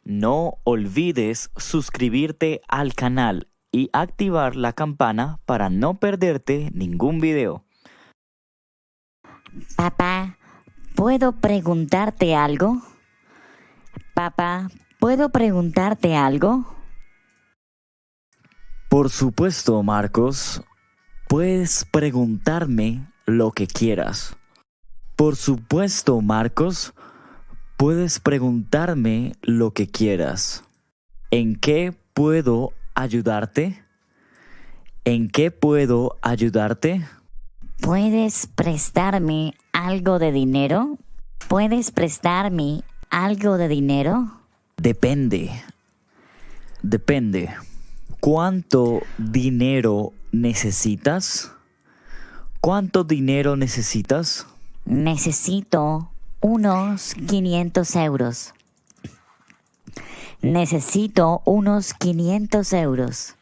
No olvides suscribirte al canal y activar la campana para no perderte ningún video. Papá, ¿puedo preguntarte algo? Papá, ¿puedo preguntarte algo? Por supuesto, Marcos, puedes preguntarme lo que quieras. Por supuesto, Marcos, puedes preguntarme lo que quieras. ¿En qué puedo ayudarte? ¿En qué puedo ayudarte? ¿Puedes prestarme algo de dinero? ¿Puedes prestarme algo de dinero? Depende. ¿Cuánto dinero necesitas? ¿Cuánto dinero necesitas? Necesito unos 500 euros. Necesito unos 500 euros.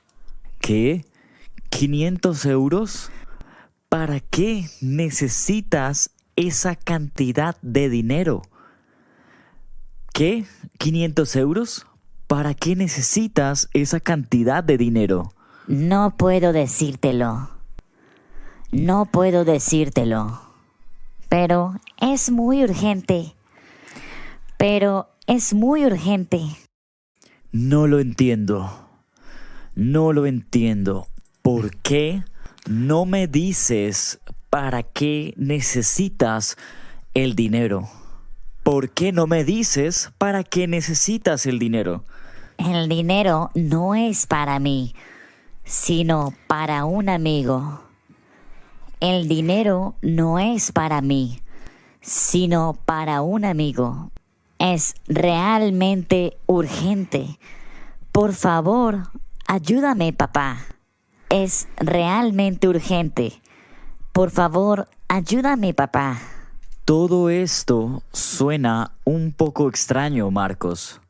¿Qué? ¿500 euros? ¿Para qué necesitas esa cantidad de dinero? ¿Qué? ¿500 euros? ¿Para qué necesitas esa cantidad de dinero? No puedo decírtelo. No puedo decírtelo. Pero es muy urgente. No lo entiendo. No lo entiendo. ¿Por qué no me dices para qué necesitas el dinero? ¿Por qué no me dices para qué necesitas el dinero? El dinero no es para mí, sino para un amigo. El dinero no es para mí, sino para un amigo. Es realmente urgente. Por favor, ayúdame, papá. Es realmente urgente. Por favor, ayúdame, papá. Todo esto suena un poco extraño, Marcos.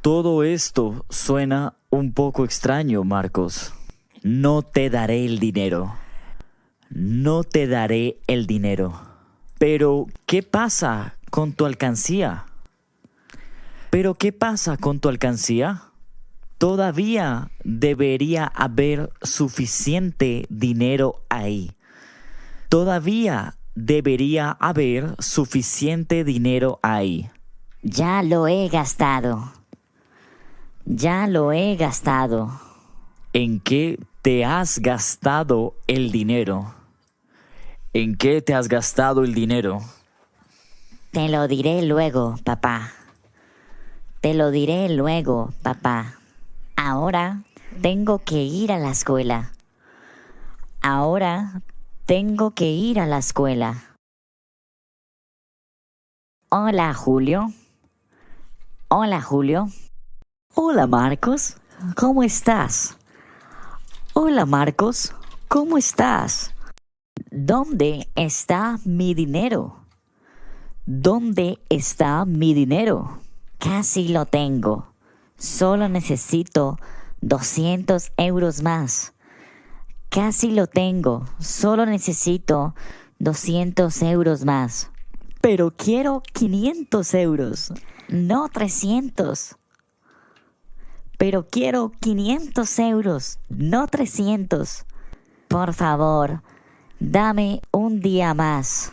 Todo esto suena un poco extraño, Marcos. No te daré el dinero. No te daré el dinero. Pero, ¿qué pasa con tu alcancía? ¿Pero qué pasa con tu alcancía? Todavía debería haber suficiente dinero ahí. Todavía debería haber suficiente dinero ahí. Ya lo he gastado. Ya lo he gastado. ¿En qué te has gastado el dinero? ¿En qué te has gastado el dinero? Te lo diré luego, papá. Te lo diré luego, papá. Ahora tengo que ir a la escuela. Ahora tengo que ir a la escuela. Hola, Julio. Hola, Julio. Hola, Marcos. ¿Cómo estás? Hola, Marcos. ¿Cómo estás? ¿Dónde está mi dinero? ¿Dónde está mi dinero? Casi lo tengo. Solo necesito 200 euros más. Casi lo tengo. Solo necesito 200 euros más. Pero quiero 500 euros, no 300. Pero quiero 500 euros, no 300. Por favor, dame un día más.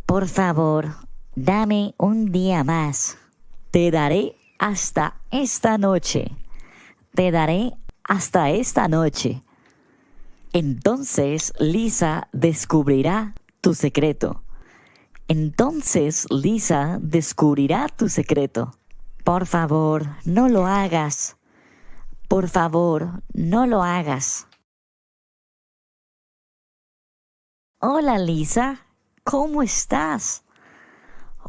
Por favor, dame un día más. Te daré hasta esta noche. Te daré hasta esta noche. Entonces Lisa descubrirá tu secreto. Entonces Lisa descubrirá tu secreto. Por favor, no lo hagas. Por favor, no lo hagas. Hola, Lisa. ¿Cómo estás?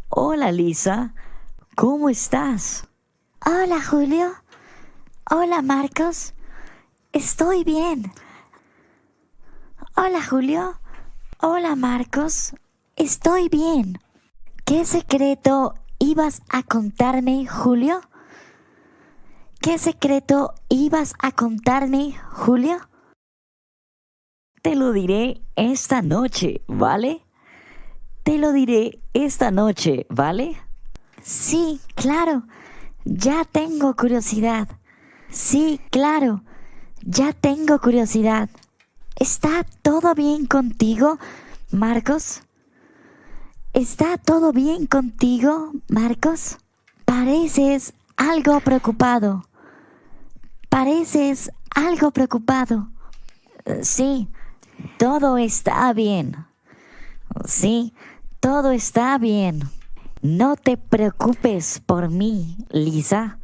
Hola, Lisa. ¿Cómo estás? Hola, Julio. Hola, Marcos. Estoy bien. Hola, Julio. Hola, Marcos. Estoy bien. ¿Qué secreto ibas a contarme, Julio? ¿Qué secreto ibas a contarme, Julio? Te lo diré esta noche, ¿vale? Te lo diré esta noche, ¿vale? Sí, claro. Ya tengo curiosidad. Sí, claro. Ya tengo curiosidad. ¿Está todo bien contigo, Marcos? ¿Está todo bien contigo, Marcos? Pareces algo preocupado. Pareces algo preocupado. Sí, todo está bien. Sí, todo está bien. No te preocupes por mí, Lisa.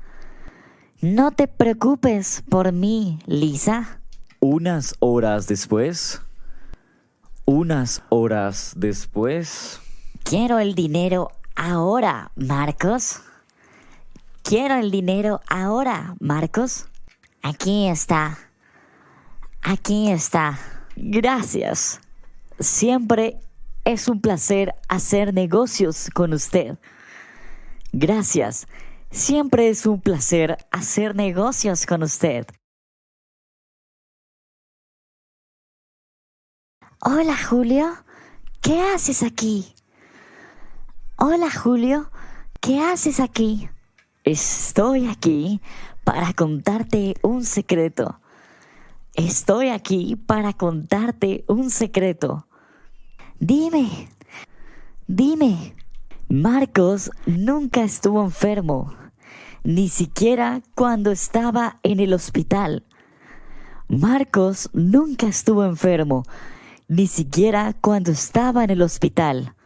No te preocupes por mí, Lisa. Unas horas después. Unas horas después. Quiero el dinero ahora, Marcos. Quiero el dinero ahora, Marcos. Aquí está. Aquí está. Gracias. Siempre es un placer hacer negocios con usted. Gracias. Siempre es un placer hacer negocios con usted. Hola, Julio. ¿Qué haces aquí? Hola, Julio. ¿Qué haces aquí? Estoy aquí para contarte un secreto. Estoy aquí para contarte un secreto. Dime, dime. Marcos nunca estuvo enfermo, ni siquiera cuando estaba en el hospital. Marcos nunca estuvo enfermo, ni siquiera cuando estaba en el hospital.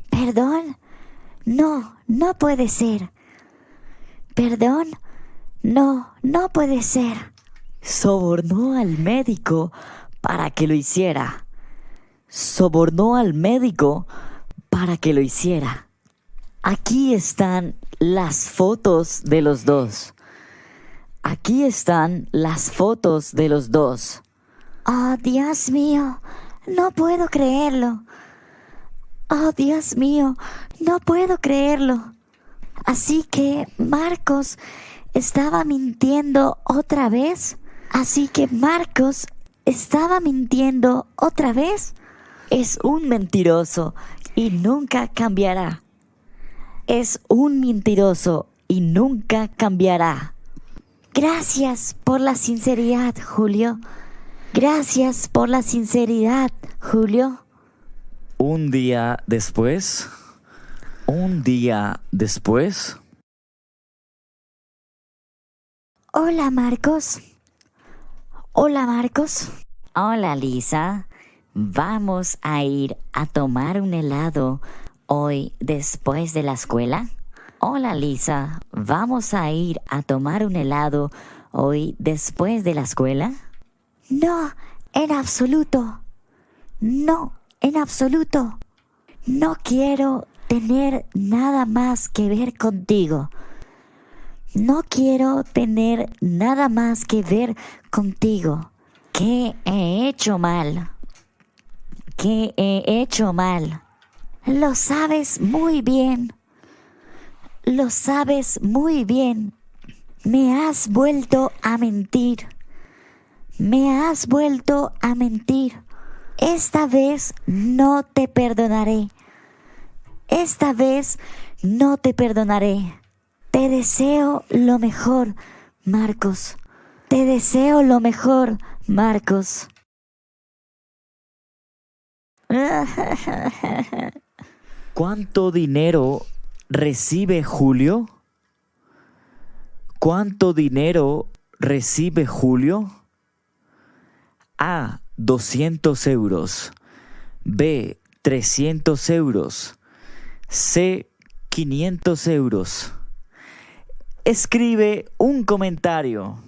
¿Perdón? No, no puede ser. ¿Perdón? No, no puede ser. Sobornó al médico para que lo hiciera. Sobornó al médico para que lo hiciera. Aquí están las fotos de los dos. Aquí están las fotos de los dos. Oh, Dios mío, no puedo creerlo. Oh, Dios mío, no puedo creerlo. Así que Marcos estaba mintiendo otra vez. Así que Marcos estaba mintiendo otra vez. Es un mentiroso y nunca cambiará. Es un mentiroso y nunca cambiará. Gracias por la sinceridad, Julio. Gracias por la sinceridad, Julio. Un día después. Un día después. Hola, Marcos. Hola, Marcos. Hola, Lisa. ¿Vamos a ir a tomar un helado hoy después de la escuela? Hola, Lisa. ¿Vamos a ir a tomar un helado hoy después de la escuela? No, en absoluto. No, en absoluto. No quiero tener nada más que ver contigo. No quiero tener nada más que ver contigo. ¿Qué he hecho mal? ¿Qué he hecho mal? Lo sabes muy bien. Lo sabes muy bien. Me has vuelto a mentir. Me has vuelto a mentir. Esta vez no te perdonaré. Esta vez no te perdonaré. Te deseo lo mejor, Marcos. Te deseo lo mejor, Marcos. ¿Cuánto dinero recibe Julio? ¿Cuánto dinero recibe Julio? A. 200 euros. B. 300 euros. C. 500 euros. Escribe un comentario.